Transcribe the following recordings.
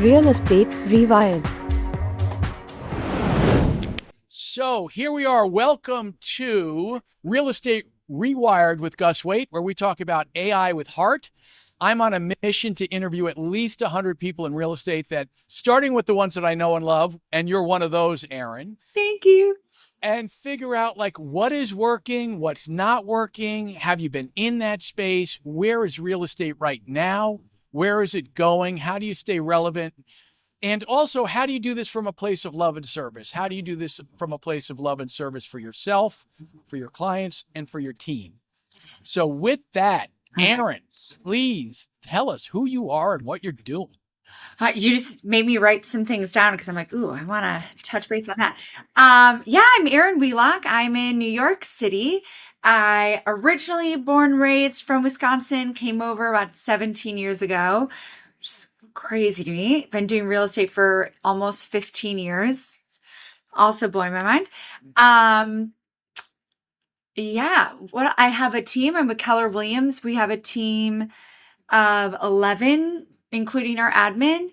Real Estate Rewired. So here we are. Welcome to Real Estate Rewired with Gus Waite, where we talk about AI with heart. I'm on a mission to interview at least 100 people in real estate, that starting with the ones that I know and love, and you're one of those, Erin. Thank you. And figure out like what is working, what's not working. Have you been in that space? Where is real estate right now? Where is it going? How do you stay relevant? And also, how do you do this from a place of love and service? How do you do this from a place of love and service for yourself, for your clients, and for your team? So with that, Erin, please tell us who you are and what you're doing. You just made me write some things down because I'm like, ooh, I want to touch base on that. I'm Erin Wheelock. I'm in New York City. I originally born and raised from Wisconsin, came over about 17 years ago. Just crazy to me. Been doing real estate for almost 15 years. Also blowing my mind. I have a team. I'm with Keller Williams. We have a team of 11, including our admin.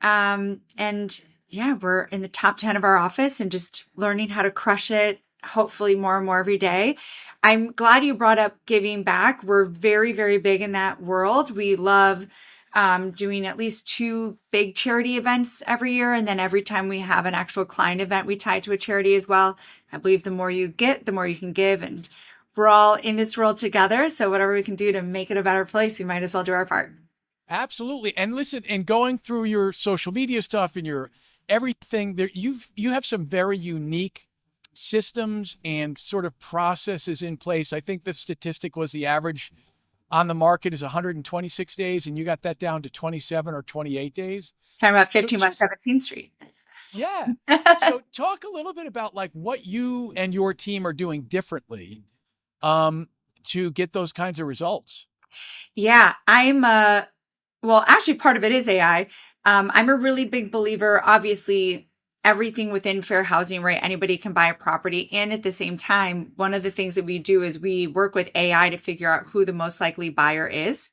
We're in the top 10 of our office and just learning how to crush it, hopefully more and more every day. I'm glad you brought up giving back. We're very, very big in that world. We love doing at least 2 big charity events every year. And then every time we have an actual client event, we tie to a charity as well. I believe the more you get, the more you can give. And we're all in this world together. So whatever we can do to make it a better place, we might as well do our part. Absolutely. And listen, in going through your social media stuff and your everything there, you have some very unique systems and sort of processes in place. I think the statistic was the average on the market is 126 days, and you got that down to 27 or 28 days. Talking about 15 West 17th Street. Yeah. So talk a little bit about like what you and your team are doing differently to get those kinds of results. Yeah, actually part of it is AI. I'm a really big believer, obviously, everything within fair housing, right? Anybody can buy a property. And at the same time, one of the things that we do is we work with AI to figure out who the most likely buyer is.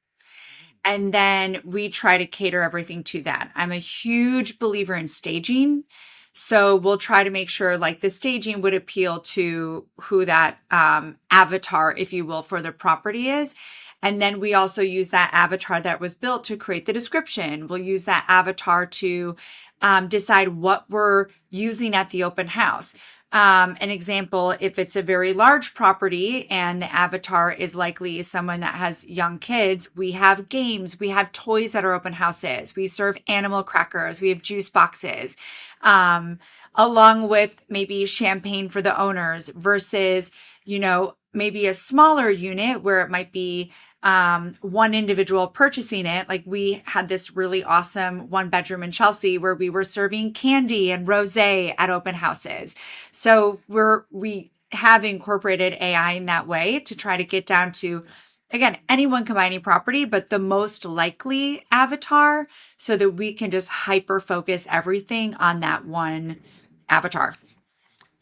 And then we try to cater everything to that. I'm a huge believer in staging. So we'll try to make sure like the staging would appeal to who that avatar, if you will, for the property is. And then we also use that avatar that was built to create the description. We'll use that avatar to decide what we're using at the open house. An example, if it's a very large property and the avatar is likely someone that has young kids, we have games, we have toys at our open houses, we serve animal crackers, we have juice boxes, along with maybe champagne for the owners versus, maybe a smaller unit where it might be one individual purchasing it. Like we had this really awesome 1-bedroom in Chelsea where we were serving candy and rosé at open houses. So we have incorporated AI in that way to try to get down to, again, anyone can buy any property, but the most likely avatar so that we can just hyper focus everything on that one avatar.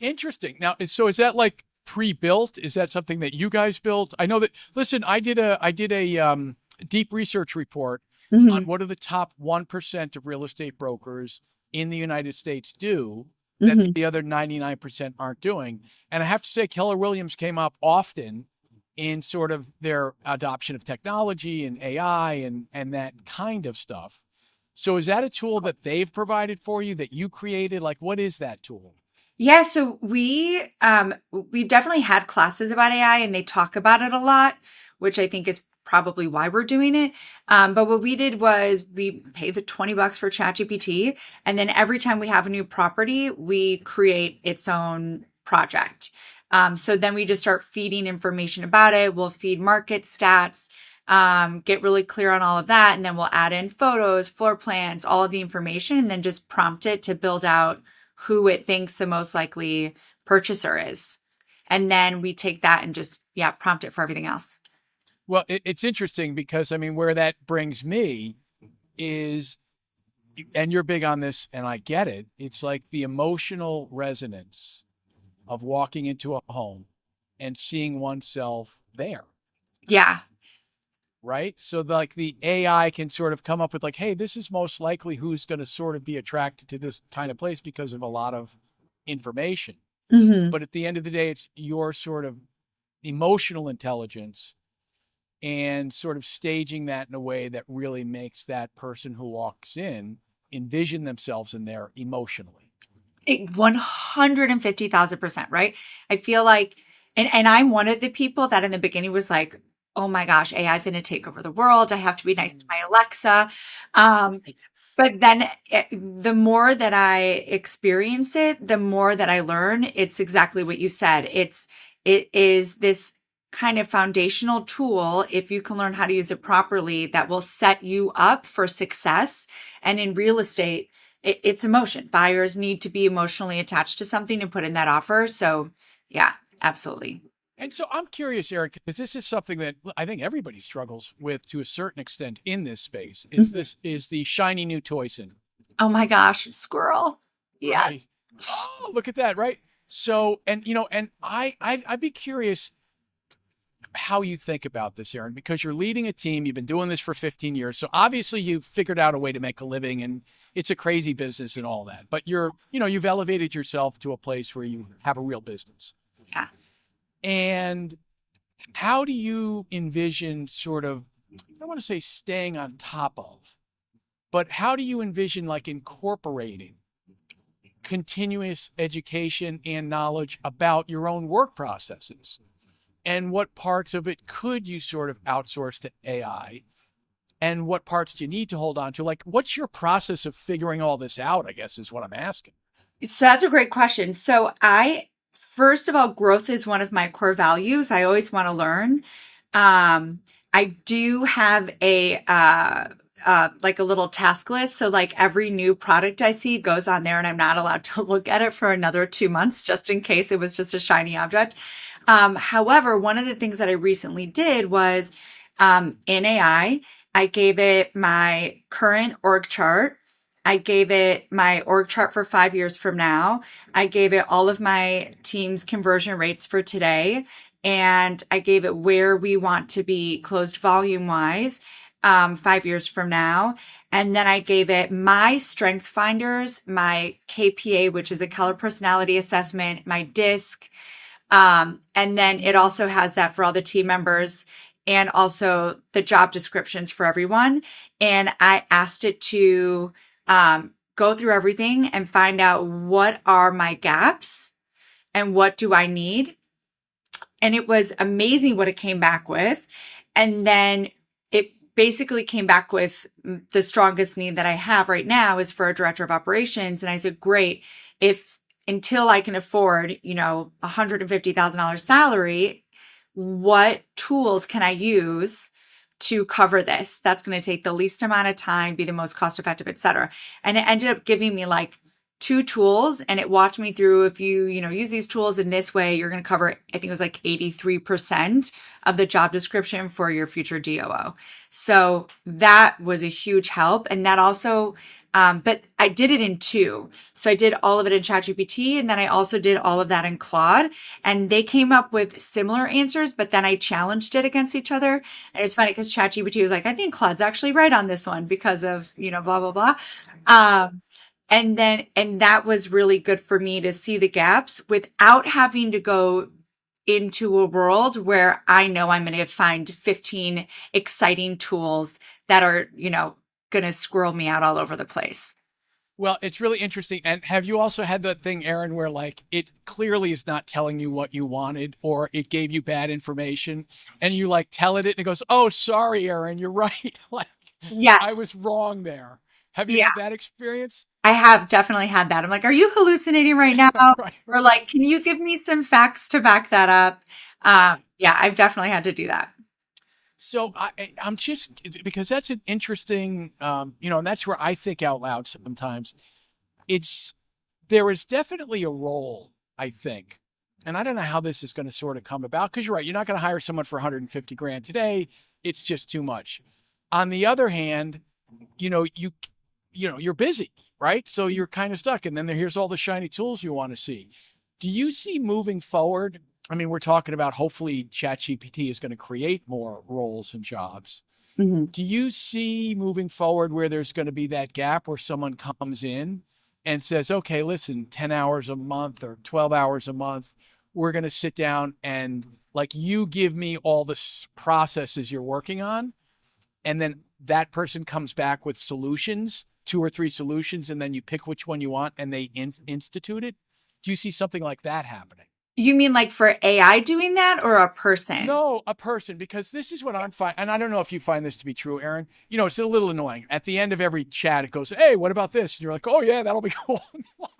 Interesting. Now, so is that like pre-built? Is that something that you guys built? I know that, listen, I did a deep research report on what are the top 1% of real estate brokers in the United States do that the other 99% aren't doing. And I have to say, Keller Williams came up often in sort of their adoption of technology and AI and that kind of stuff. So is that a tool that they've provided for you, that you created? Like, what is that tool? Yeah, so we definitely had classes about AI and they talk about it a lot, which I think is probably why we're doing it. But what we did was we paid the $20 for ChatGPT, and then every time we have a new property, we create its own project. So then we just start feeding information about it. We'll feed market stats, get really clear on all of that, and then we'll add in photos, floor plans, all of the information, and then just prompt it to build out who it thinks the most likely purchaser is. And then we take that and just, prompt it for everything else. Well, it's interesting because, I mean, where that brings me is, and you're big on this and I get it, it's like the emotional resonance of walking into a home and seeing oneself there. Yeah. right? So like the AI can sort of come up with like, hey, this is most likely who's going to sort of be attracted to this kind of place because of a lot of information. Hmm. But at the end of the day, it's your sort of emotional intelligence and sort of staging that in a way that really makes that person who walks in envision themselves in there emotionally. 150,000%, right? I feel like, and I'm one of the people that in the beginning was like, oh my gosh, AI is going to take over the world. I have to be nice to my Alexa. Um, but then the more that I experience it, the more that I learn. It's exactly what you said. It is this kind of foundational tool, if you can learn how to use it properly, that will set you up for success. And in real estate, it's emotion. Buyers need to be emotionally attached to something and put in that offer. So yeah, absolutely. And so I'm curious, Eric, because this is something that I think everybody struggles with to a certain extent in this space. Is Mhm. this is the shiny new toy syndrome, Oh my gosh, squirrel. Yeah. right? Oh, look at that, right? So, and and I'd be curious how you think about this, Erin, because you're leading a team. You've been doing this for 15 years. So obviously you've figured out a way to make a living and it's a crazy business and all that. But you've elevated yourself to a place where you have a real business. Yeah. And how do you envision sort of, I don't want to say staying on top of, but how do you envision like incorporating continuous education and knowledge about your own work processes? And what parts of it could you sort of outsource to AI? And what parts do you need to hold on to? Like, what's your process of figuring all this out, I guess, is what I'm asking. So that's a great question. First of all, growth is one of my core values. I always want to learn. I do have like a little task list. So like every new product I see goes on there and I'm not allowed to look at it for another 2 months, just in case it was just a shiny object. However, one of the things that I recently did was, in AI, I gave it my current org chart. I gave it my org chart for 5 years from now. I gave it all of my team's conversion rates for today. And I gave it where we want to be closed volume wise, 5 years from now. And then I gave it my strength finders, my KPA, which is a color personality assessment, my DISC. And then it also has that for all the team members and also the job descriptions for everyone. And I asked it to go through everything and find out what are my gaps and what do I need. And it was amazing what it came back with. And then it basically came back with the strongest need that I have right now is for a director of operations. And I said, great, if until I can afford, $150,000 salary, what tools can I use to cover this? That's going to take the least amount of time, be the most cost effective, et cetera. And it ended up giving me like 2 tools and it walked me through if you use these tools in this way, you're going to cover, I think it was like 83% of the job description for your future DOO. So that was a huge help. And that also, but I did it in 2. So I did all of it in ChatGPT and then I also did all of that in Claude and they came up with similar answers, but then I challenged it against each other. And it's funny because ChatGPT was like, I think Claude's actually right on this one because of, blah, blah, blah. And that was really good for me to see the gaps without having to go into a world where I know I'm going to find 15 exciting tools that are, going to squirrel me out all over the place. Well, it's really interesting. And have you also had that thing, Erin, where like it clearly is not telling you what you wanted or it gave you bad information and you like tell it and it goes, oh, sorry, Erin, you're right. Like I Yes. was wrong there. Have you Yeah. had that experience? I have definitely had that. I'm like, are you hallucinating right now? Right. Or like, can you give me some facts to back that up? Yeah, I've definitely had to do that. So I'm just because that's an interesting, and that's where I think out loud sometimes. There is definitely a role, I think, and I don't know how this is going to sort of come about because you're right. You're not going to hire someone for 150 grand today. It's just too much. On the other hand, you're busy, right? So you're kind of stuck. And then here's all the shiny tools you want to see. Do you see moving forward I mean, we're talking about hopefully ChatGPT is going to create more roles and jobs. hmm Do you see moving forward where there's going to be that gap where someone comes in and says, okay, listen, 10 hours a month or 12 hours a month, we're going to sit down and like you give me all the processes you're working on. And then that person comes back with solutions, 2 or 3 solutions, and then you pick which one you want and they institute it. Do you see something like that happening? You mean like for AI doing that or a person? No, a person, because this is what I'm finding. And I don't know if you find this to be true, Erin. It's a little annoying. At the end of every chat, it goes, hey, what about this? And you're like, oh, yeah, that'll be cool.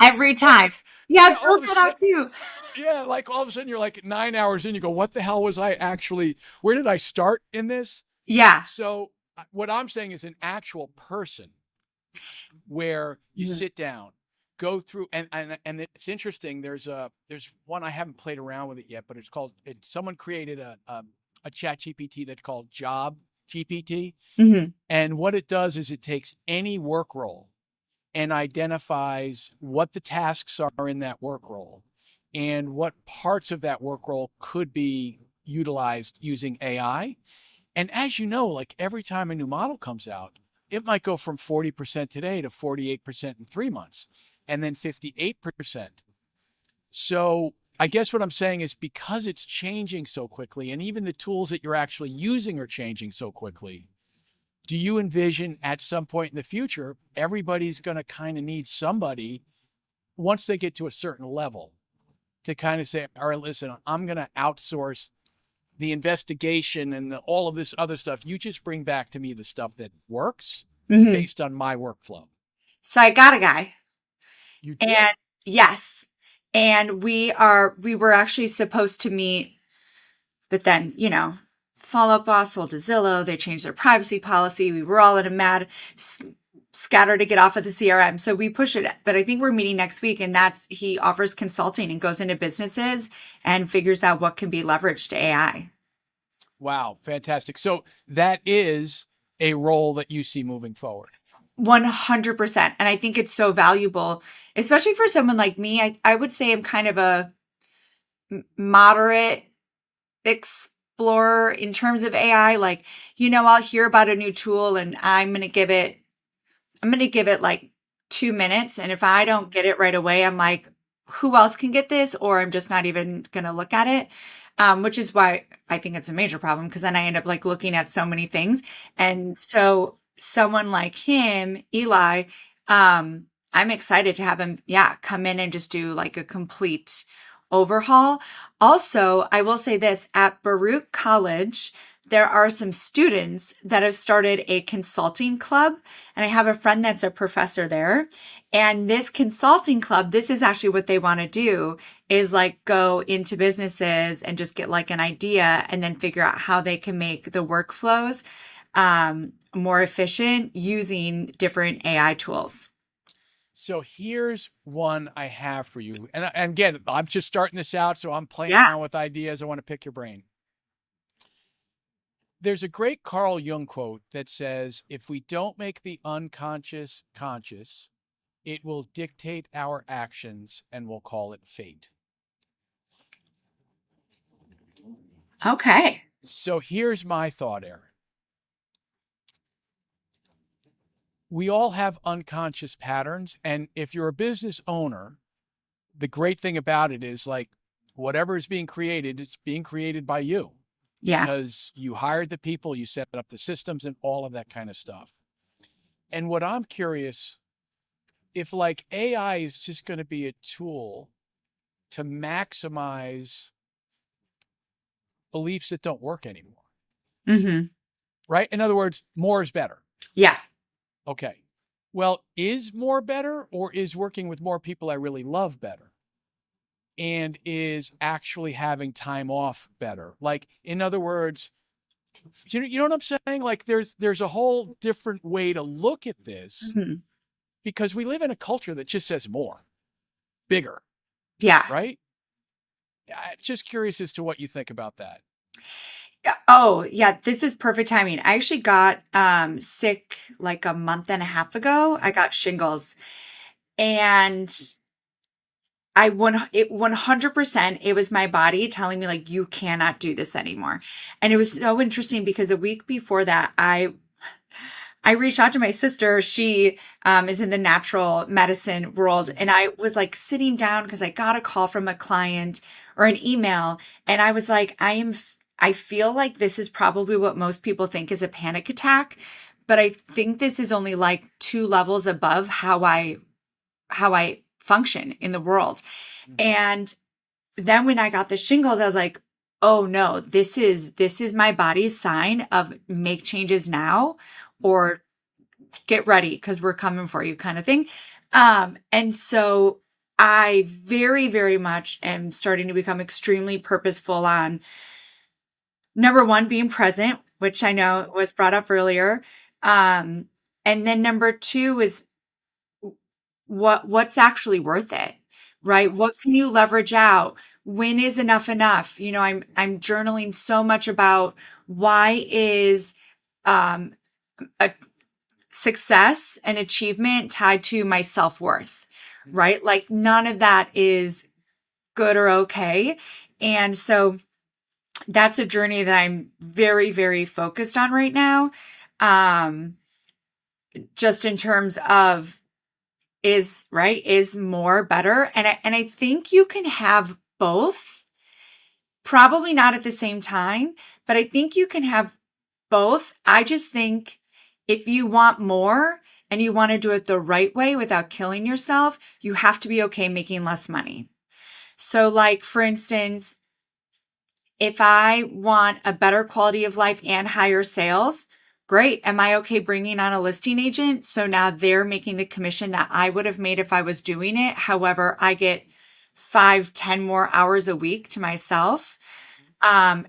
Every like, time. Yeah, I yeah, all filled of a that out sudden, too. yeah, like all of a sudden you're like 9 hours in, you go, what the hell was I actually, where did I start in this? Yeah. So what I'm saying is an actual person where you Mhm. sit down, go through, and it's interesting. There's one I haven't played around with it yet, but someone created a chat GPT that's called Job GPT. Mhm. And what it does is it takes any work role and identifies what the tasks are in that work role and what parts of that work role could be utilized using AI. And as you know, like every time a new model comes out, it might go from 40% today to 48% in 3 months and then 58%. So I guess what I'm saying is because it's changing so quickly and even the tools that you're actually using are changing so quickly, do you envision at some point in the future, everybody's going to kind of need somebody once they get to a certain level to kind of say, all right, listen, I'm going to outsource the investigation and all of this other stuff. You just bring back to me the stuff that works Mhm. based on my workflow. So I got a guy. You do? And yes. And we were actually supposed to meet, but then, Fall Out Boss sold to Zillow. They changed their privacy policy. We were all in a mad scatter to get off of the CRM. So we push it. But I think we're meeting next week, and he offers consulting and goes into businesses and figures out what can be leveraged to AI. Wow, fantastic. So that is a role that you see moving forward. 100%. And I think it's so valuable, especially for someone like me. I would say I'm kind of a moderate explorer in terms of AI. Like, I'll hear about a new tool and I'm going to give it like 2 minutes. And if I don't get it right away, I'm like, who else can get this? Or I'm just not even going to look at it. Which is why I think it's a major problem because then I end up like looking at so many things. And so someone like him, Eli, I'm excited to have him, come in and just do like a complete overhaul. Also, I will say this at Baruch College, there are some students that have started a consulting club. And I have a friend that's a professor there. And this consulting club, this is actually what they want to do is like go into businesses and just get like an idea and then figure out how they can make the workflows more efficient using different AI tools. So here's one I have for you. And again, I'm just starting this out, so I'm playing Yeah. around with ideas. I want to pick your brain. There's a great Carl Jung quote that says, if we don't make the unconscious conscious, it will dictate our actions and we'll call it fate. Okay. So here's my thought, Erin. We all have unconscious patterns. And if you're a business owner, the great thing about it is like whatever is being created, it's being created by you Yeah. because you hired the people, you set up the systems and all of that kind of stuff. And what I'm curious, if like AI is just going to be a tool to maximize beliefs that don't work anymore, Mm-hmm. right? In other words, more is better. Yeah. Okay. Well, is more better or is working with more people I really love better? And is actually having time off better? Like, in other words, you know what I'm saying? Like there's a whole different way to look at this Mm-hmm. because we live in a culture that just says more, bigger, Yeah. right? I'm just curious as to what you think about that. Oh, yeah, this is perfect timing. I actually got sick like a month and a half ago. I got shingles and it 100%, it was my body telling me like, you cannot do this anymore. And it was so interesting because a week before that, I reached out to my sister. She is in the natural medicine world. And I was like sitting down because I got a call from a client or an email. And I was like, I feel like this is probably what most people think is a panic attack. But I think this is only like 2 levels above how I function in the world. And then when I got the shingles, I was like, oh no, this is my body's sign of make changes now or get ready because we're coming for you kind of thing. And so I very, very much am starting to become extremely purposeful on number 1, being present, which I know was brought up earlier. And then number 2 is what's actually worth it, right? What can you leverage out? When is enough enough? You know, I'm journaling so much about why is a success and achievement tied to my self-worth, right? Like none of that is good or okay. And so that's a journey that I'm very, very focused on right now. Just in terms of is more better. And I think you can have both, probably not at the same time, but I think you can have both. I just think if you want more and you want to do it the right way without killing yourself, you have to be okay making less money. So like, for instance, if I want a better quality of life and higher sales, great. Am I okay bringing on a listing agent? So now they're making the commission that I would have made if I was doing it. However, I get 5-10 more hours a week to myself. And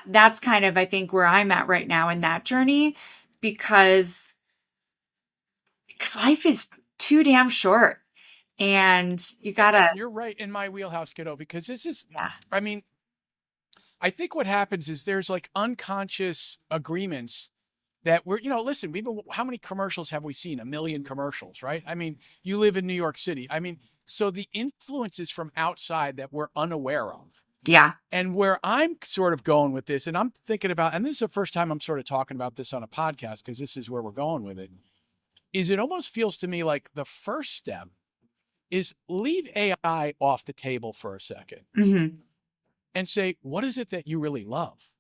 that's kind of, I think, where I'm at right now in that journey, because life is too damn short and you gotta. You're right in my wheelhouse, kiddo, because this is, Yeah. I mean, I think what happens is there's like unconscious agreements that we're, listen, how many commercials have we seen? 1 million commercials, right? I mean, you live in New York City. I mean, so the influences from outside that we're unaware of. Yeah. And where I'm sort of going with this, and I'm thinking about, and this is the first time I'm sort of talking about this on a podcast, because this is where we're going with it, is it almost feels to me like the first step is leave AI off the table for a second. Mm-hmm. And say, what is it that you really love?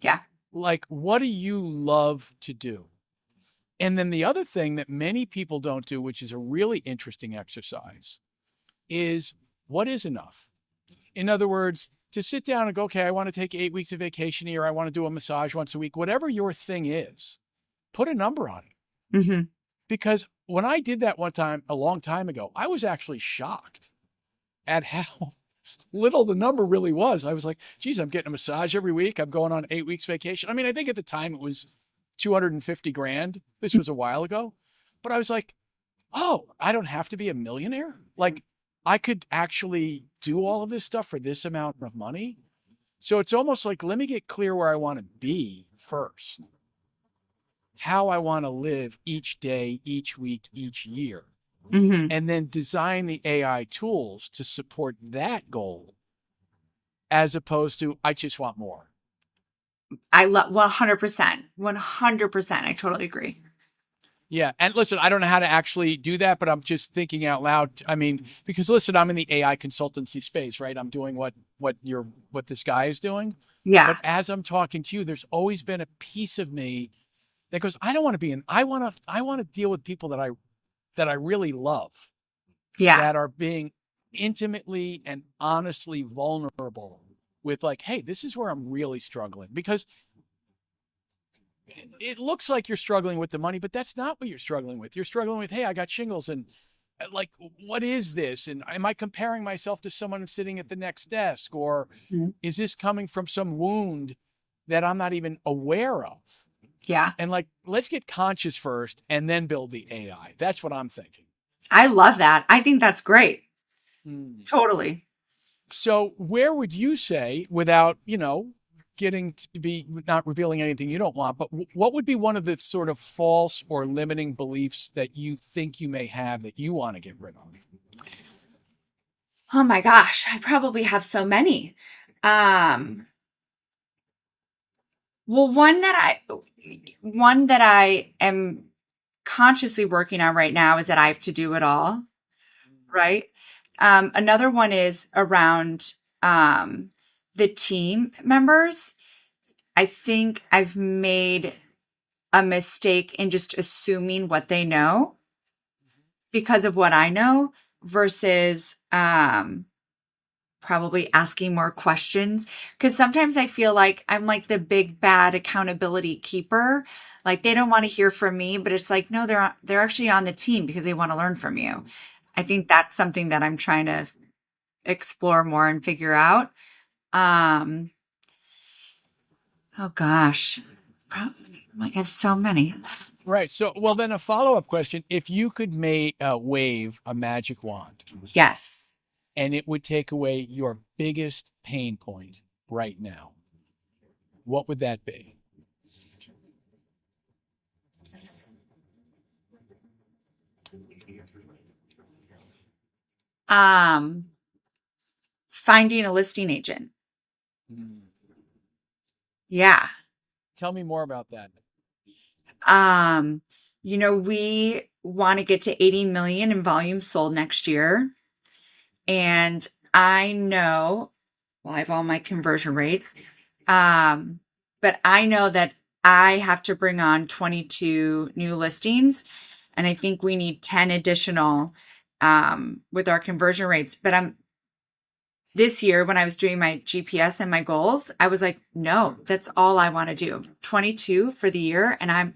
Yeah. Like, what do you love to do? And then the other thing that many people don't do, which is a really interesting exercise, is what is enough? In other words, to sit down and go, okay, I want to take 8 weeks of vacation a year. I want to do a massage once a week. Whatever your thing is, put a number on it. Mm-hmm. Because when I did that one time, a long time ago, I was actually shocked at how little the number really was. I was like, geez, I'm getting a massage every week. I'm going on 8 weeks vacation. I mean, I think at the time it was 250 grand. This was a while ago, but I was like, oh, I don't have to be a millionaire. Like I could actually do all of this stuff for this amount of money. So it's almost like, let me get clear where I want to be first, how I want to live each day, each week, each year. Mm-hmm. And then design the AI tools to support that goal, as opposed to, I just want more. I love 100%. 100%. I totally agree. Yeah. And listen, I don't know how to actually do that, but I'm just thinking out loud. I mean, because listen, I'm in the AI consultancy space, right? I'm doing what this guy is doing. Yeah. But as I'm talking to you, there's always been a piece of me that goes, I don't want to be I want to deal with people that I really love. Yeah. That are being intimately and honestly vulnerable with like, hey, this is where I'm really struggling. Because it looks like you're struggling with the money, but that's not what you're struggling with. You're struggling with, hey, I got shingles and like, what is this? And am I comparing myself to someone sitting at the next desk? Or is this coming from some wound that I'm not even aware of? Yeah. And like, let's get conscious first and then build the AI. That's what I'm thinking. I love that. I think that's great. Totally. So where would you say, without, getting to be not revealing anything you don't want, but what would be one of the sort of false or limiting beliefs that you think you may have that you want to get rid of? Oh my gosh, I probably have so many. Um, well, one that I am consciously working on right now is that I have to do it all, right? Another one is around the team members. I think I've made a mistake in just assuming what they know because of what I know versus probably asking more questions. Because sometimes I feel like I'm like the big bad accountability keeper. Like they don't want to hear from me, but it's like, no, they're actually on the team because they want to learn from you. I think that's something that I'm trying to explore more and figure out. Um, oh gosh, like I have so many. Right. So, well, then a follow-up question: if you could wave a magic wand Yes. and it would take away your biggest pain point right now, what would that be? Um, Finding a listing agent. Hmm. Yeah. Tell me more about that. Um, we want to get to 80 million in volume sold next year. And I know, well, I have all my conversion rates. But I know that I have to bring on 22 new listings, and I think we need 10 additional with our conversion rates. But this year when I was doing my GPS and my goals, I was like, no, that's all I want to do. 22 for the year, and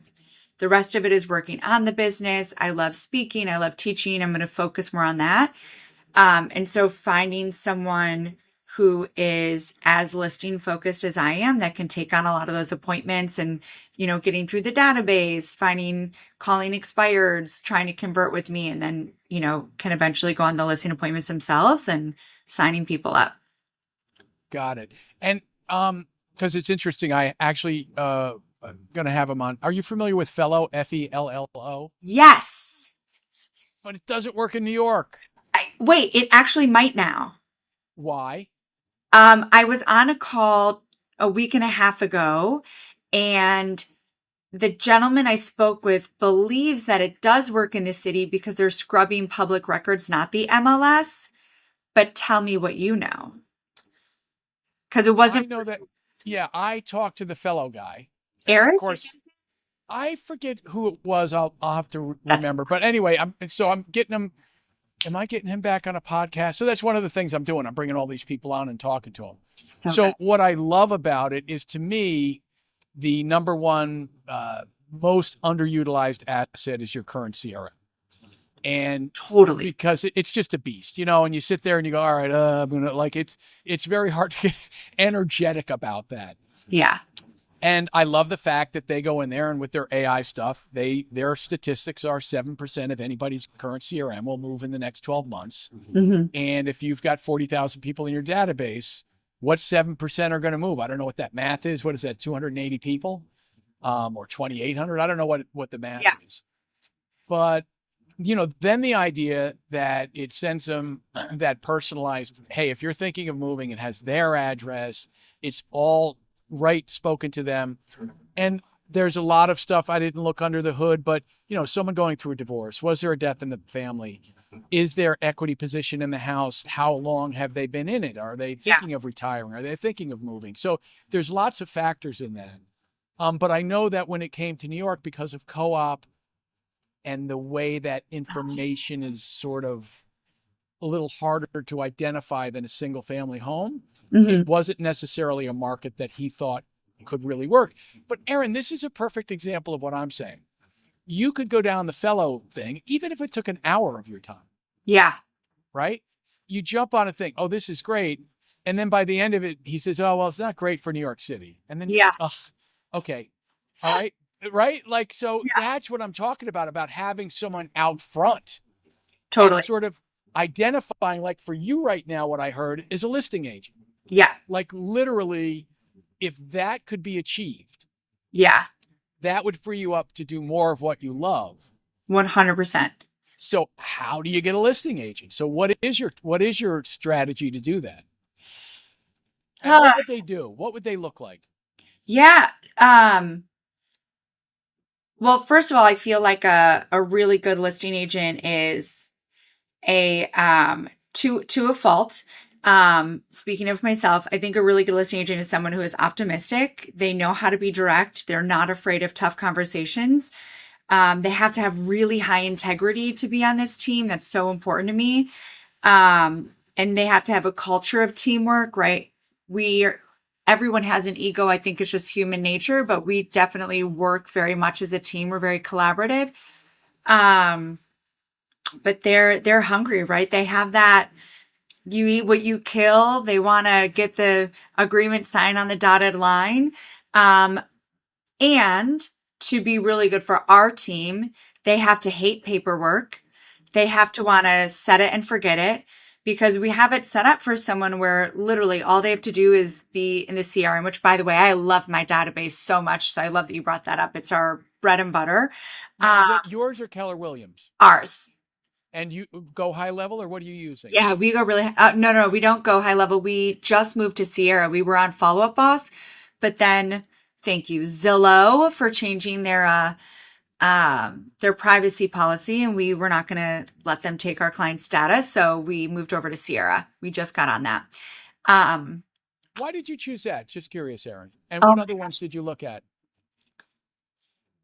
the rest of it is working on the business. I love speaking, I love teaching. I'm going to focus more on that. And so finding someone who is as listing focused as I am that can take on a lot of those appointments and, getting through the database, calling expireds, trying to convert with me, and then, can eventually go on the listing appointments themselves and signing people up. Got it. And because it's interesting, I actually going to have him on. Are you familiar with Fellow, Fello? Yes. But it doesn't work in New York. Wait, it actually might now. Why? I was on a call a week and a half ago, and the gentleman I spoke with believes that it does work in the city because they're scrubbing public records, not the MLS. But tell me what you know. Because it wasn't. I know that. Yeah, I talked to the Fellow guy. Erin? Of course, I forget who it was. I'll have to remember. But anyway, I'm getting him. Am I getting him back on a podcast? So that's one of the things I'm doing. I'm bringing all these people on and talking to them. So what I love about it is, to me, the number one most underutilized asset is your current CRM. And totally, because it's just a beast, and you sit there and you go, all right, I'm gonna, like, it's very hard to get energetic about that. Yeah. And I love the fact that they go in there and with their AI stuff, their statistics are 7% of anybody's current CRM will move in the next 12 months. Mm-hmm. And if you've got 40,000 people in your database, what 7% are going to move? I don't know what that math is. What is that? 280 people, or 2,800? I don't know what the math is. But then the idea that it sends them that personalized, hey, if you're thinking of moving, it has their address. It's all right, spoken to them. And there's a lot of stuff I didn't look under the hood, but someone going through a divorce, was there a death in the family? Is there equity position in the house? How long have they been in it? Are they thinking of retiring? Are they thinking of moving? So there's lots of factors in that. But I know that when it came to New York, because of co-op and the way that information is sort of a little harder to identify than a single family home, it wasn't necessarily a market that he thought could really work. But Erin, this is a perfect example of what I'm saying. You could go down the Fellow thing, even if it took an hour of your time. Yeah. Right? You jump on a thing, oh, this is great. And then by the end of it, he says, oh, well, it's not great for New York City. And then, okay. All right. Right? Like, so that's what I'm talking about having someone out front. Totally. Sort of identifying, like for you right now, what I heard is a listing agent. Yeah. Like literally, if that could be achieved, that would free you up to do more of what you love. 100%. So how do you get a listing agent? So what is your strategy to do that? And what would they do? What would they look like? Yeah. Well, first of all, I feel like a really good listing agent is a to a fault. Speaking of myself, I think a really good listing agent is someone who is optimistic. They know how to be direct. They're not afraid of tough conversations. They have to have really high integrity to be on this team. That's so important to me. And they have to have a culture of teamwork, right? Everyone has an ego. I think it's just human nature, but we definitely work very much as a team. We're very collaborative. But they're hungry, right? They have that, you eat what you kill. They want to get the agreement signed on the dotted line. And to be really good for our team, they have to hate paperwork. They have to want to set it and forget it, because we have it set up for someone where literally all they have to do is be in the CRM, which, by the way, I love my database so much. So I love that you brought that up. It's our bread and butter. Now, is that yours or Keller Williams? Ours. And you go high level, or what are you using? Yeah, we go really, no, we don't go high level. We just moved to Sierra. We were on Follow Up Boss, but then thank you, Zillow, for changing their privacy policy, and we were not going to let them take our client's data. So we moved over to Sierra. We just got on that. Why did you choose that? Just curious, Erin. And what other ones did you look at?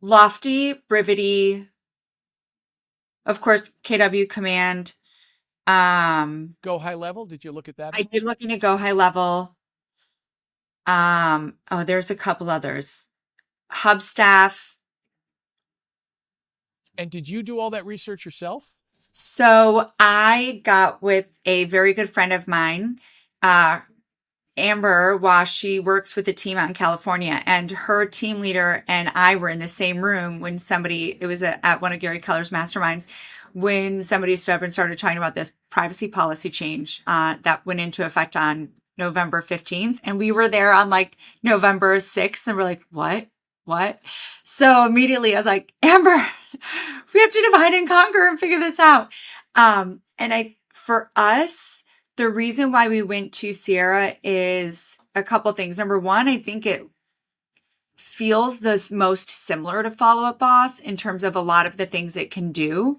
Lofty, Brivity, of course, KW Command. Go high level. Did you look at that? I did looking to go high level. There's a couple others. Hubstaff. And did you do all that research yourself? So I got with a very good friend of mine, Amber, while she works with the team out in California, and her team leader and I were in the same room when it was at one of Gary Keller's masterminds, when somebody stood up and started talking about this privacy policy change that went into effect on November 15th. And we were there on like November 6th, and we're like, what? So immediately I was like, Amber, we have to divide and conquer and figure this out. For us, the reason why we went to Sierra is a couple things. Number one, I think it feels the most similar to Follow Up Boss in terms of a lot of the things it can do.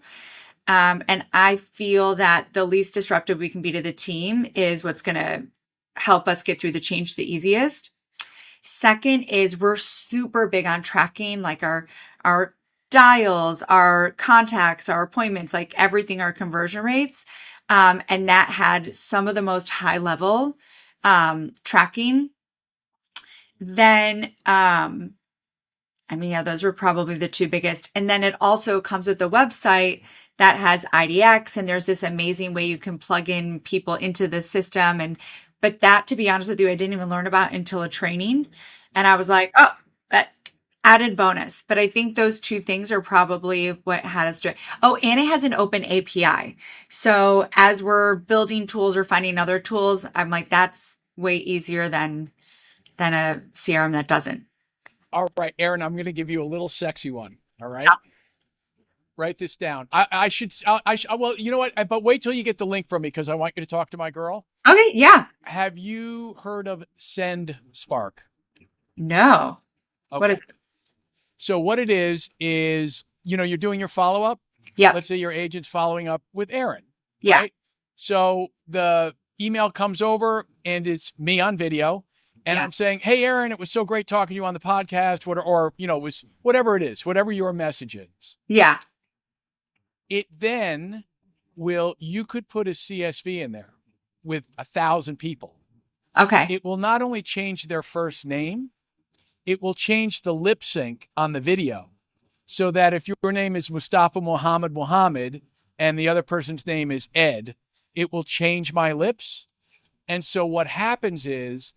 And I feel that the least disruptive we can be to the team is what's going to help us get through the change the easiest. Second is we're super big on tracking, like our dials, our contacts, our appointments, like everything, our conversion rates. And that had some of the most high level tracking. Then, those were probably the two biggest. And then it also comes with the website that has IDX, and there's this amazing way you can plug in people into the system. But that, to be honest with you, I didn't even learn about until a training. And I was like, oh, that added bonus. But I think those two things are probably what had us do it. Oh, and it has an open API. So as we're building tools or finding other tools, I'm like, that's way easier than a CRM that doesn't. All right, Erin, I'm going to give you a little sexy one. All right. Yeah. Write this down. Well, you know what? But wait till you get the link from me, because I want you to talk to my girl. Okay. Yeah. Have you heard of Send Spark? No. Okay. What is it? So what it is, you're doing your follow-up. Yeah. Let's say your agent's following up with Erin. Yeah. Right? So the email comes over and it's me on video. And I'm saying, hey, Erin, it was so great talking to you on the podcast, it was whatever it is, whatever your message is. Yeah. It then you could put a CSV in there with 1,000 people. Okay. It will not only change their first name, it will change the lip sync on the video, so that if your name is Mustafa Muhammad and the other person's name is Ed, it will change my lips. And so what happens is,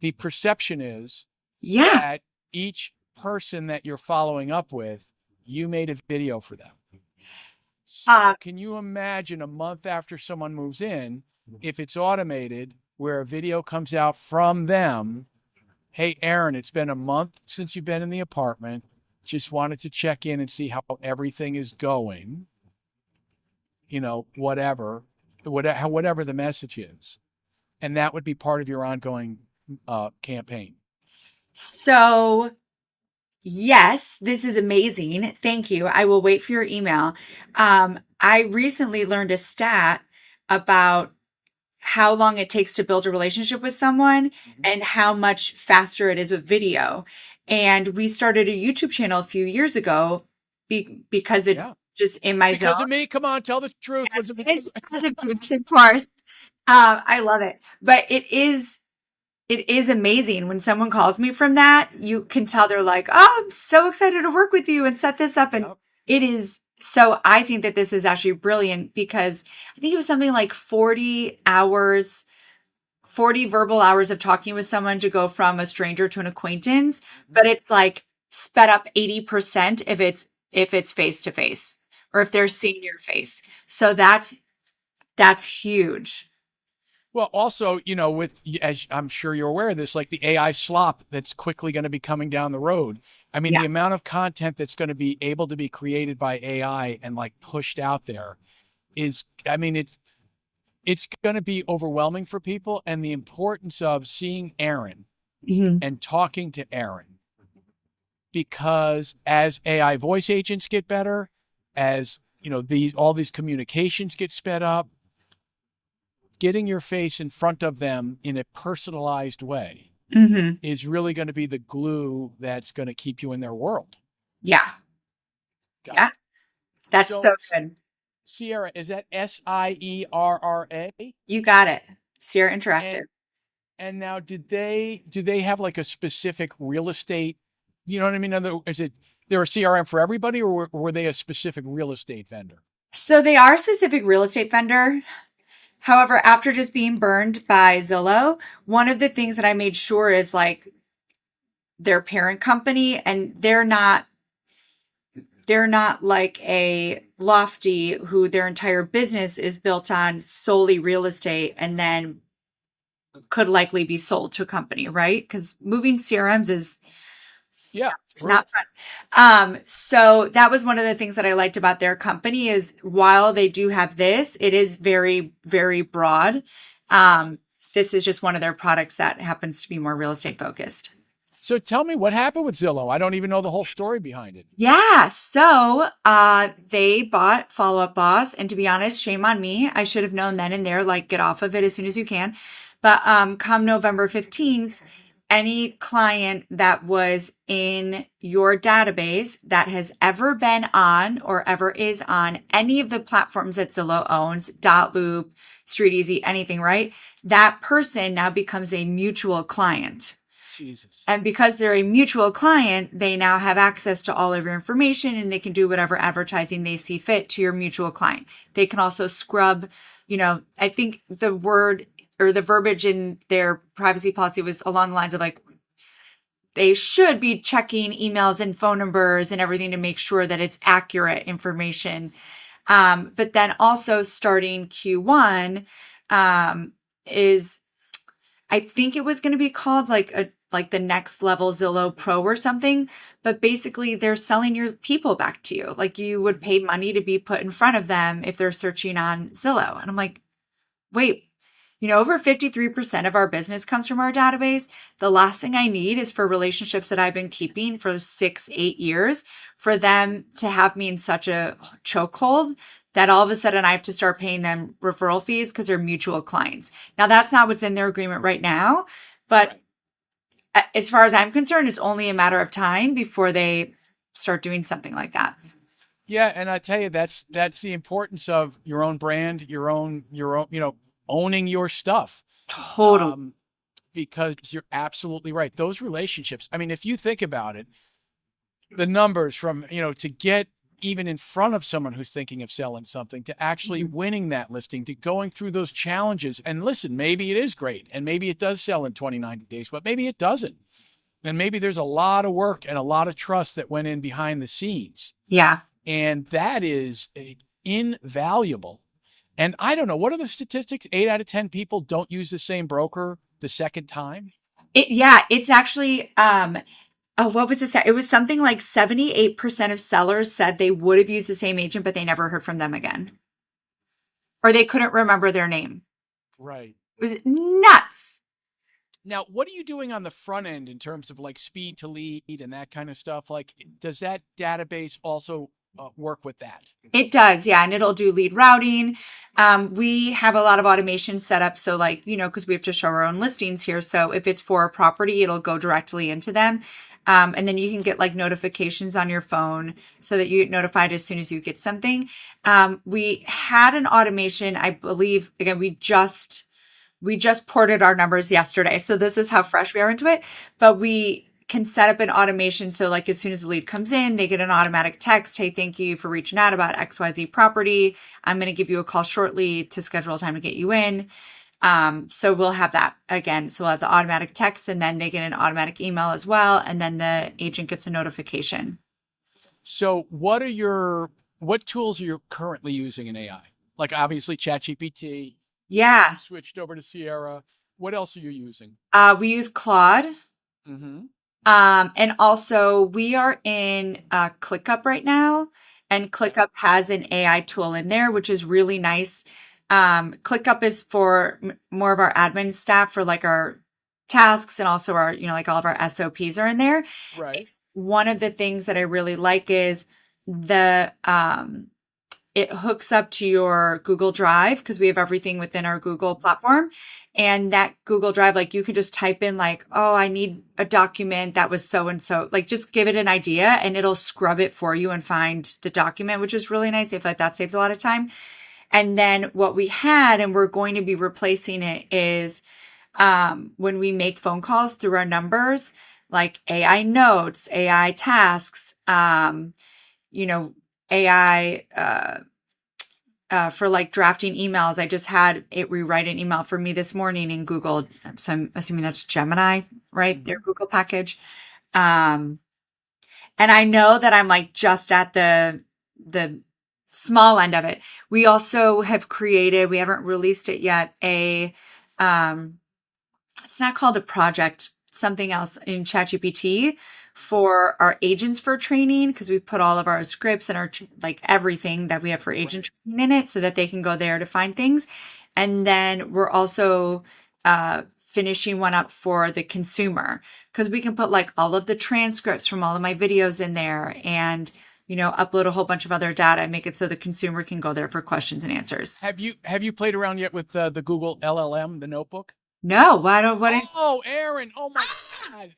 the perception is that each person that you're following up with, you made a video for them. So can you imagine a month after someone moves in, if it's automated, where a video comes out from them? Hey, Erin, it's been a month since you've been in the apartment. Just wanted to check in and see how everything is going. whatever the message is. And that would be part of your ongoing campaign. So yes, this is amazing. Thank you. I will wait for your email. I recently learned a stat about how long it takes to build a relationship with someone and how much faster it is with video. And we started a YouTube channel a few years ago because it's just in my Because zone. of me? Come on, tell the truth. Yes, it is because of you, of course. I love it. But it is amazing when someone calls me from that. You can tell they're like, oh, I'm so excited to work with you and set this up. And it is. So I think that this is actually brilliant because I think it was something like 40 verbal hours of talking with someone to go from a stranger to an acquaintance. But it's like sped up 80% if it's face to face or if they're seeing your face. So that's huge. Well, also, as I'm sure you're aware of this, like the AI slop that's quickly going to be coming down the road. I mean, the amount of content that's going to be able to be created by AI and like pushed out there is, I mean, it's going to be overwhelming for people. And the importance of seeing Erin and talking to Erin, because as AI voice agents get better, as all these communications get sped up, getting your face in front of them in a personalized way is really going to be the glue that's going to keep you in their world. Yeah. Yeah. That's so good. Sierra, is that Sierra? You got it. Sierra Interactive. And now do they have like a specific real estate, you know what I mean? Is it they're a CRM for everybody, or were they a specific real estate vendor? So they are a specific real estate vendor. However, after just being burned by Zillow, one of the things that I made sure is like their parent company, and they're not like a Lofty who their entire business is built on solely real estate and then could likely be sold to a company, right? Because moving CRMs is not fun. So that was one of the things that I liked about their company is while they do have this, it is very, very broad. This is just one of their products that happens to be more real estate focused. So tell me what happened with Zillow. I don't even know the whole story behind it. Yeah. So they bought Follow Up Boss. And to be honest, shame on me. I should have known then and there, like get off of it as soon as you can. But come November 15th, any client that was in your database that has ever been on or ever is on any of the platforms that Zillow owns, Dotloop, StreetEasy, anything, right? That person now becomes a mutual client. Jesus. And because they're a mutual client, they now have access to all of your information and they can do whatever advertising they see fit to your mutual client. They can also scrub, I think the word or the verbiage in their privacy policy was along the lines of like, they should be checking emails and phone numbers and everything to make sure that it's accurate information. But then also starting Q1 is, I think it was going to be called like the next level Zillow Pro or something, but basically they're selling your people back to you. Like you would pay money to be put in front of them if they're searching on Zillow. And I'm like, wait, over 53% of our business comes from our database. The last thing I need is for relationships that I've been keeping for 6-8 years for them to have me in such a chokehold that all of a sudden I have to start paying them referral fees because they're mutual clients. Now that's not what's in their agreement right now, but as far as I'm concerned, it's only a matter of time before they start doing something like that. Yeah. And I tell you, that's the importance of your own brand, your own, owning your stuff. Totally. Because you're absolutely right. Those relationships, I mean, if you think about it, the numbers from, to get even in front of someone who's thinking of selling something, to actually winning that listing, to going through those challenges. And listen, maybe it is great. And maybe it does sell in 90 days, but maybe it doesn't. And maybe there's a lot of work and a lot of trust that went in behind the scenes. Yeah. And that is invaluable. And I don't know, what are the statistics? 8 out of 10 people don't use the same broker the second time. It's actually, what was this? It was something like 78% of sellers said they would have used the same agent, but they never heard from them again. or they couldn't remember their name. Right. It was nuts. Now, what are you doing on the front end in terms of like speed to lead and that kind of stuff? Like, does that database also work with that? It does, yeah. And it'll do lead routing. We have a lot of automation set up. So like, because we have to show our own listings here. So if it's for a property, it'll go directly into them. And then you can get like notifications on your phone so that you get notified as soon as you get something. We had an automation, I believe, again, we just ported our numbers yesterday. So this is how fresh we are into it, but we can set up an automation. So like as soon as the lead comes in, they get an automatic text. Hey, thank you for reaching out about XYZ property. I'm going to give you a call shortly to schedule a time to get you in. So we'll have that again. So we'll have the automatic text and then they get an automatic email as well. And then the agent gets a notification. So what tools are you currently using in AI? Like obviously ChatGPT. Yeah. You switched over to Sierra. What else are you using? We use Claude. Mm-hmm. And also we are in ClickUp right now, and ClickUp has an AI tool in there, which is really nice. ClickUp is for more of our admin staff for like our tasks, and also our, like all of our SOPs are in there. Right. One of the things that I really like is it hooks up to your Google Drive because we have everything within our Google platform. And that Google Drive, like you can just type in like, oh, I need a document that was so-and-so, like just give it an idea and it'll scrub it for you and find the document, which is really nice. I feel like that saves a lot of time. And then what we had, and we're going to be replacing it, is when we make phone calls through our numbers, like AI notes, AI tasks, AI for like drafting emails. I just had it rewrite an email for me this morning in Google. So I'm assuming that's Gemini, right? Their Google package. And I know that I'm like just at the small end of it. We also have created, we haven't released it yet, it's not called a project, something else in ChatGPT for our agents for training, because we put all of our scripts and our like everything that we have for agent training in it so that they can go there to find things. And then we're also finishing one up for the consumer, because we can put like all of the transcripts from all of my videos in there and upload a whole bunch of other data and make it so the consumer can go there for questions and answers. Have you played around yet with the Google LLM, the notebook? No, Oh, Erin! Oh my God!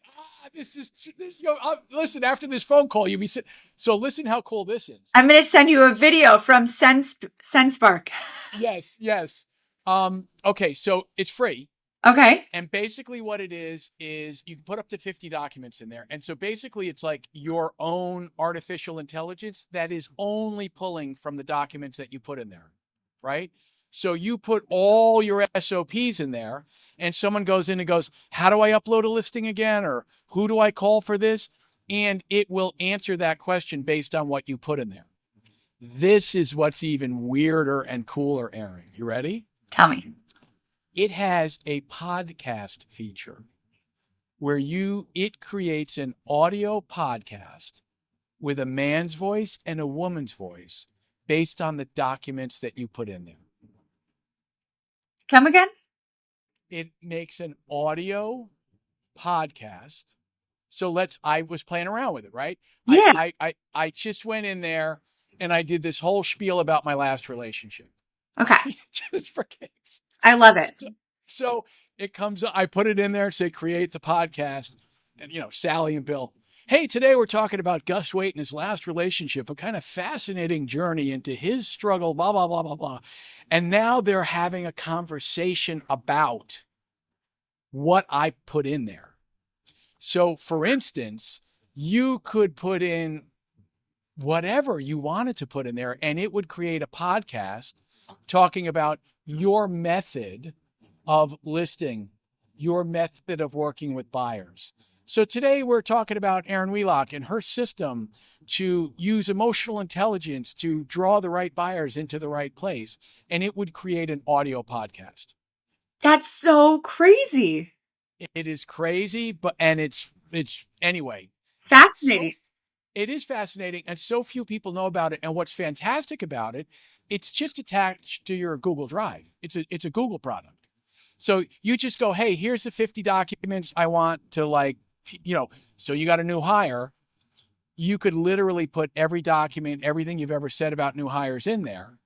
Listen. After this phone call, you'll be so. Listen, how cool this is. I'm going to send you a video from SenseSpark. Yes. Okay, so it's free. Okay. And basically, what it is you can put up to 50 documents in there, and so basically, it's like your own artificial intelligence that is only pulling from the documents that you put in there, right? So you put all your SOPs in there, and someone goes in and goes, how do I upload a listing again? Or who do I call for this? And it will answer that question based on what you put in there. This is what's even weirder and cooler, Erin. You ready? Tell me. It has a podcast feature where it creates an audio podcast with a man's voice and a woman's voice based on the documents that you put in there. Come again? It makes an audio podcast. So I was playing around with it, right? Yeah. I just went in there and I did this whole spiel about my last relationship. Okay. Just for kicks. I love it. So it comes, I put it in there, say, create the podcast. And, Sally and Bill, hey, today we're talking about Gus Waite and his last relationship, a kind of fascinating journey into his struggle, blah, blah, blah, blah, blah. And now they're having a conversation about what I put in there. So, for instance, you could put in whatever you wanted to put in there, and it would create a podcast talking about your method of listing, your method of working with buyers. So today we're talking about Erin Wheelock and her system to use emotional intelligence to draw the right buyers into the right place. And it would create an audio podcast. That's so crazy. It is crazy, and it's anyway. Fascinating. It is fascinating. And so few people know about it. And what's fantastic about it it's just attached to your Google Drive. It's a Google product. So you just go, hey, here's the 50 documents I want to so you got a new hire. You could literally put every document, everything you've ever said about new hires in there.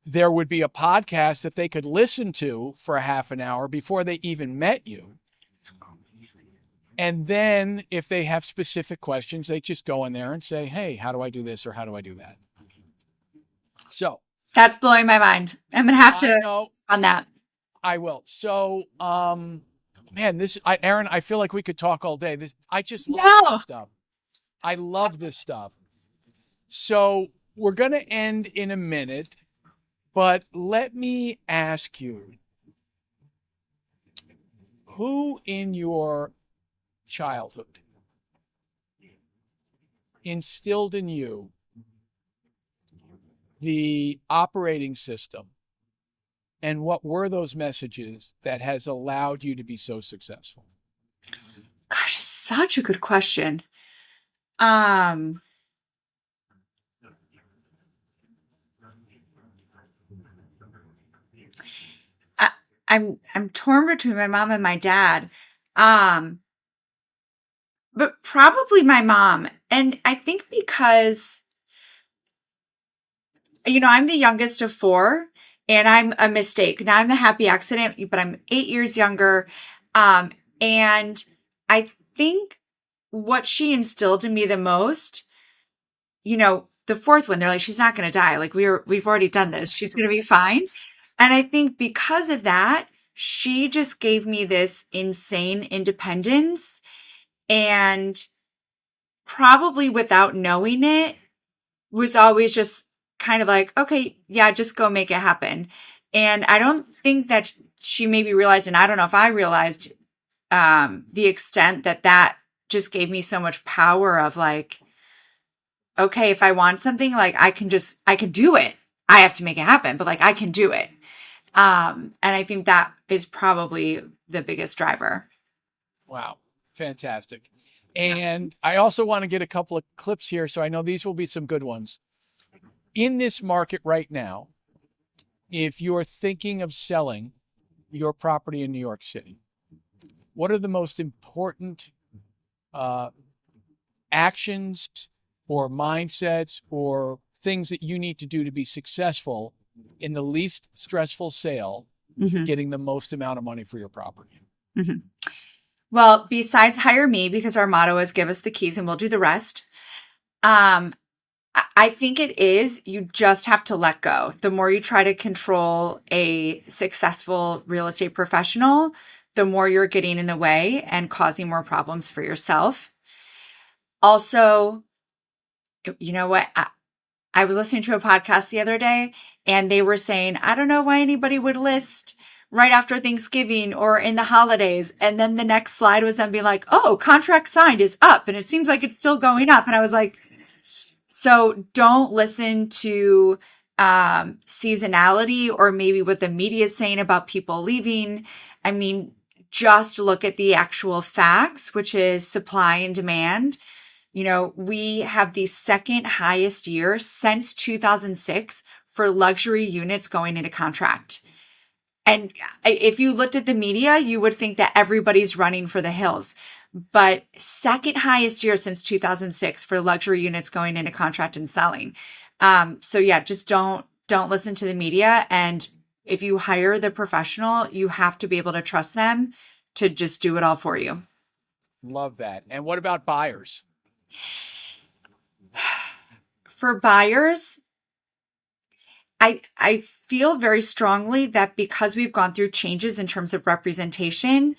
There would be a podcast that they could listen to for a half an hour before they even met you. And then if they have specific questions, they just go in there and say, hey, how do I do this or how do I do that? So that's blowing my mind. I'm going to have to on that. I will. So, man, Erin, I feel like we could talk all day. I just love this stuff. I love this stuff. So we're going to end in a minute, but let me ask you, who in your childhood instilled in you the operating system, and what were those messages that has allowed you to be so successful? Gosh, it's such a good question. I'm torn between my mom and my dad. But probably my mom. And I think because, I'm the youngest of four and I'm a mistake. Now I'm the happy accident, but I'm 8 years younger. And I think what she instilled in me the most, the fourth one, they're like, she's not going to die. Like we've already done this. She's going to be fine. And I think because of that, she just gave me this insane independence, and probably without knowing it was always just kind of like, okay, yeah, just go make it happen. And I don't think that she maybe realized, and I don't know if I realized the extent that just gave me so much power of like, okay, if I want something, like I can do it. I have to make it happen, but like I can do it. And I think that is probably the biggest driver. Wow. Fantastic. And I also want to get a couple of clips here, so I know these will be some good ones. In this market right now, if you're thinking of selling your property in New York City, what are the most important actions or mindsets or things that you need to do to be successful in the least stressful sale, getting the most amount of money for your property? Mm-hmm. Well, besides hire me, because our motto is give us the keys and we'll do the rest. I think it is, you just have to let go. The more you try to control a successful real estate professional, the more you're getting in the way and causing more problems for yourself. Also, you know what? I was listening to a podcast the other day and they were saying, I don't know why anybody would list right after Thanksgiving or in the holidays. And then the next slide was them being like, oh, contract signed is up. And it seems like it's still going up. And I was like, so don't listen to seasonality or maybe what the media is saying about people leaving. I mean, just look at the actual facts, which is supply and demand. We have the second highest year since 2006 for luxury units going into contract. And if you looked at the media, you would think that everybody's running for the hills. But second highest year since 2006 for luxury units going into contract and selling. So yeah, just don't listen to the media. And if you hire the professional, you have to be able to trust them to just do it all for you. Love that. And what about buyers? For buyers, I feel very strongly that because we've gone through changes in terms of representation,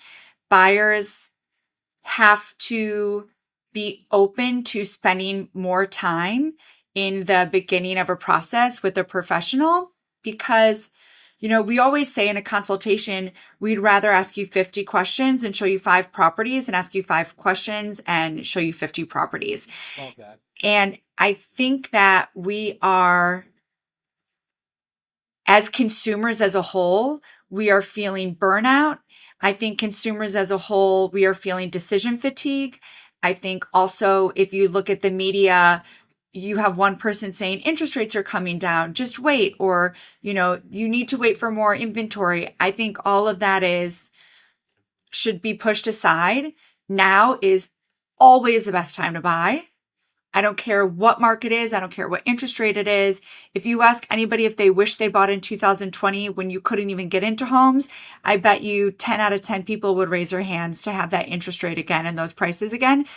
buyers have to be open to spending more time in the beginning of a process with a professional, because we always say in a consultation, we'd rather ask you 50 questions and show you 5 properties and ask you 5 questions and show you 50 properties. Love that. And I think that we are, as consumers as a whole, we are feeling burnout. I think consumers as a whole, we are feeling decision fatigue. I think also if you look at the media, you have one person saying interest rates are coming down, just wait, or, you need to wait for more inventory. I think all of that should be pushed aside. Now is always the best time to buy. I don't care what market is. I don't care what interest rate it is. If you ask anybody if they wish they bought in 2020 when you couldn't even get into homes, I bet you 10 out of 10 people would raise their hands to have that interest rate again and those prices again.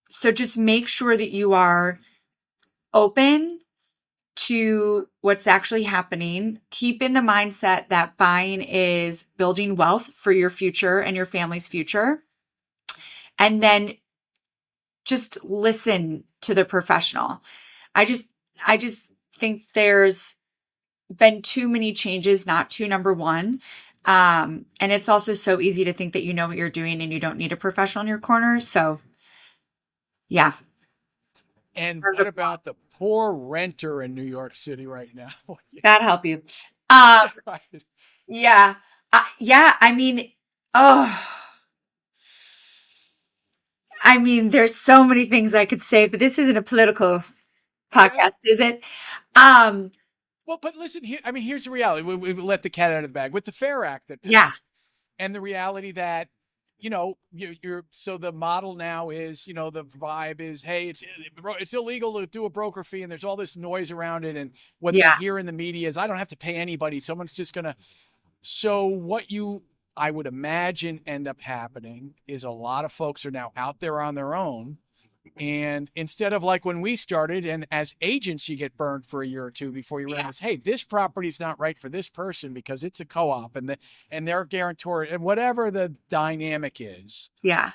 So just make sure that you are open to what's actually happening. Keep in the mindset that buying is building wealth for your future and your family's future. And then just listen to the professional. I just think there's been too many changes not to, number one. And it's also so easy to think that you know what you're doing and you don't need a professional in your corner. So yeah. And what about the poor renter in New York City right now? God help you. Right. Yeah. I mean, there's so many things I could say, but this isn't a political podcast, is it? Well, but listen, here's the reality. We let the cat out of the bag with the FAIR Act that passed. Yeah. And the reality that, so the model now is, the vibe is, hey, it's illegal to do a broker fee, and there's all this noise around it. And what they hear in the media is, I don't have to pay anybody. Someone's just going to. So what I would imagine end up happening is a lot of folks are now out there on their own. And instead of like when we started, and as agents, you get burned for a year or two before you realize, hey, this property's not right for this person because it's a co-op and they're guarantor and whatever the dynamic is. Yeah.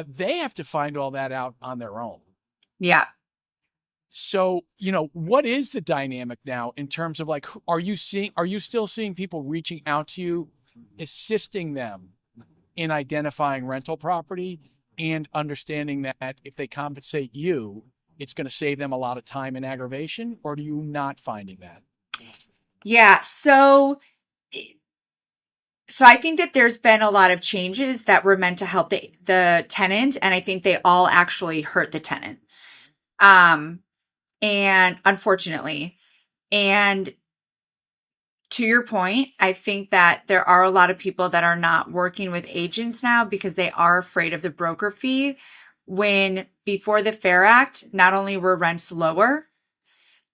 They have to find all that out on their own. Yeah. So, what is the dynamic now in terms of like, are you still seeing people reaching out to you, assisting them in identifying rental property? And understanding that if they compensate you, it's going to save them a lot of time and aggravation, or are you not finding that? Yeah. So I think that there's been a lot of changes that were meant to help the tenant, and I think they all actually hurt the tenant. And unfortunately, and to your point, I think that there are a lot of people that are not working with agents now because they are afraid of the broker fee. When before the FAIR Act, not only were rents lower,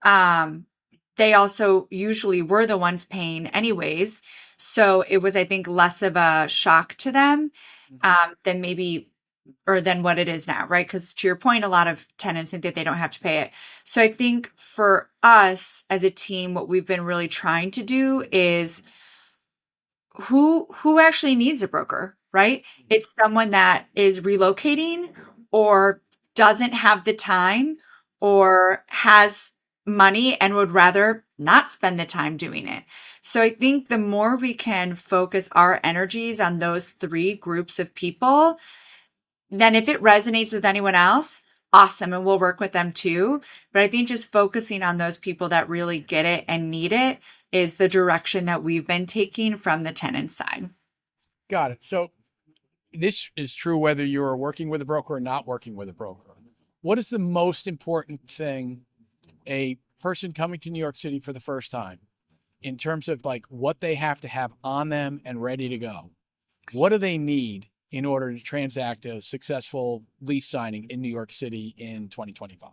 they also usually were the ones paying anyways. So it was, I think, less of a shock to them than what it is now, right? Because to your point, a lot of tenants think that they don't have to pay it. So I think for us as a team, what we've been really trying to do is who actually needs a broker, right? It's someone that is relocating or doesn't have the time or has money and would rather not spend the time doing it. So I think the more we can focus our energies on those three groups of people, then if it resonates with anyone else, awesome. And we'll work with them too. But I think just focusing on those people that really get it and need it is the direction that we've been taking from the tenant side. Got it. So this is true whether you're working with a broker or not working with a broker. What is the most important thing a person coming to New York City for the first time in terms of like what they have to have on them and ready to go? What do they need in order to transact a successful lease signing in New York City in 2025?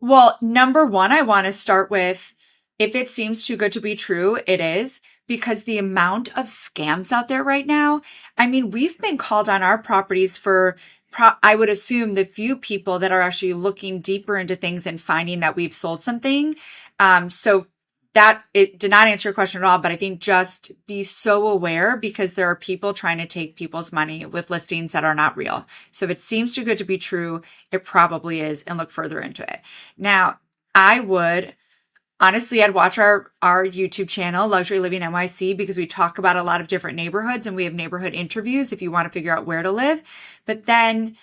Well, number one, I want to start with, if it seems too good to be true, it is, because the amount of scams out there right now. We've been called on our properties for, I would assume, the few people that are actually looking deeper into things and finding that we've sold something. So that it did not answer your question at all, but I think just be so aware because there are people trying to take people's money with listings that are not real. So if it seems too good to be true, it probably is, and look further into it. Now, I'd watch our YouTube channel, Luxury Living NYC, because we talk about a lot of different neighborhoods and we have neighborhood interviews if you want to figure out where to live. But then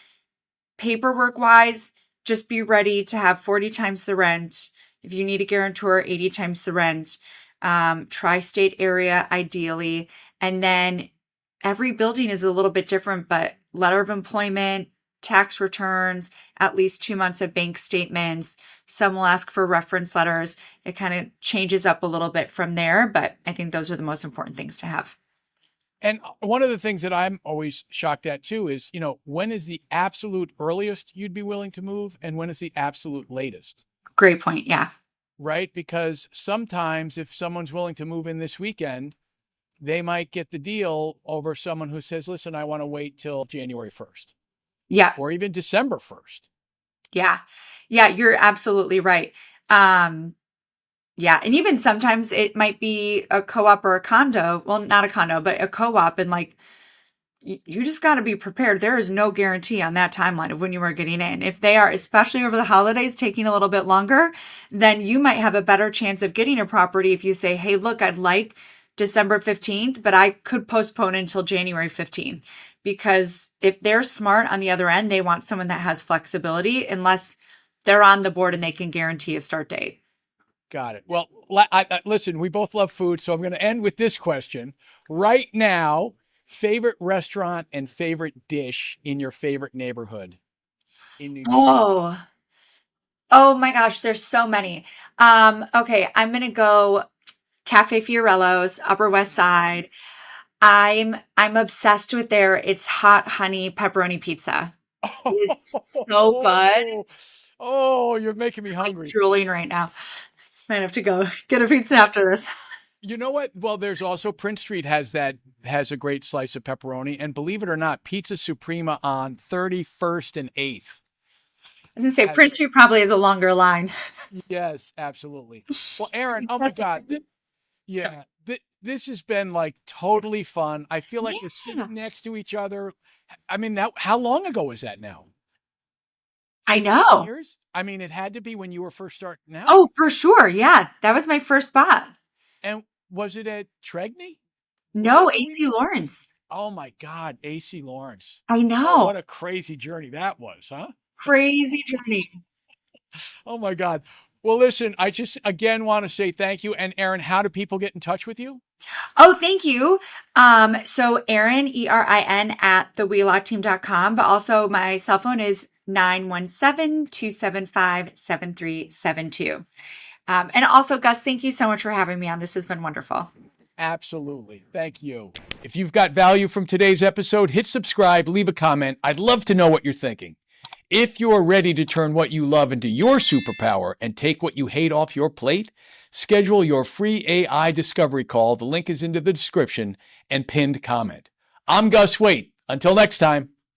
paperwork wise, just be ready to have 40 times the rent. If you need a guarantor, 80 times the rent, tri-state area, ideally. And then every building is a little bit different, but letter of employment, tax returns, at least 2 months of bank statements. Some will ask for reference letters. It kind of changes up a little bit from there, but I think those are the most important things to have. And one of the things that I'm always shocked at too is, when is the absolute earliest you'd be willing to move and when is the absolute latest? Great point. Yeah. Right? Because sometimes if someone's willing to move in this weekend, they might get the deal over someone who says, listen, I want to wait till January 1st. Yeah. Or even December 1st. Yeah. Yeah. You're absolutely right. Yeah. And even sometimes it might be a co-op or a condo. Well, not a condo, but a co-op. And like, you just got to be prepared. There is no guarantee on that timeline of when you are getting in. If they are, especially over the holidays, taking a little bit longer, then you might have a better chance of getting a property if you say, hey, look, I'd like December 15th, but I could postpone until January 15th. Because if they're smart on the other end, they want someone that has flexibility unless they're on the board and they can guarantee a start date. Got it. Well, listen, we both love food, so I'm going to end with this question. Right now, favorite restaurant and favorite dish in your favorite neighborhood in New York? Oh my gosh, there's so many. Okay, I'm going to go Cafe Fiorello's, Upper West Side. I'm obsessed with their It's Hot Honey Pepperoni Pizza. It is so good. Oh, you're making me hungry. I'm drooling right now. Might have to go get a pizza after this. You know what? Well, there's also Prince Street has a great slice of pepperoni. And believe it or not, Pizza Suprema on 31st and 8th. I was going to say, Prince Street probably has a longer line. Yes, absolutely. Well, Erin, oh my God. Yeah. This has been like totally fun. I feel like we're sitting next to each other. I mean, how long ago was that now? I know. Years? I mean, it had to be when you were first starting out. Oh, for sure. Yeah. That was my first spot. And was it at Tregney? No, AC Lawrence. Oh my God, AC Lawrence. I know. Oh, what a crazy journey that was, huh? Crazy journey. Oh my God. Well, listen, I just again want to say thank you. And Erin, how do people get in touch with you? Oh, thank you. So Erin, ERIN at thewheelockteam.com, but also my cell phone is 917-275-7372. And also, Gus, thank you so much for having me on. This has been wonderful. Absolutely. Thank you. If you've got value from today's episode, hit subscribe, leave a comment. I'd love to know what you're thinking. If you're ready to turn what you love into your superpower and take what you hate off your plate, schedule your free AI discovery call. The link is in the description and pinned comment. I'm Gus Waite. Until next time.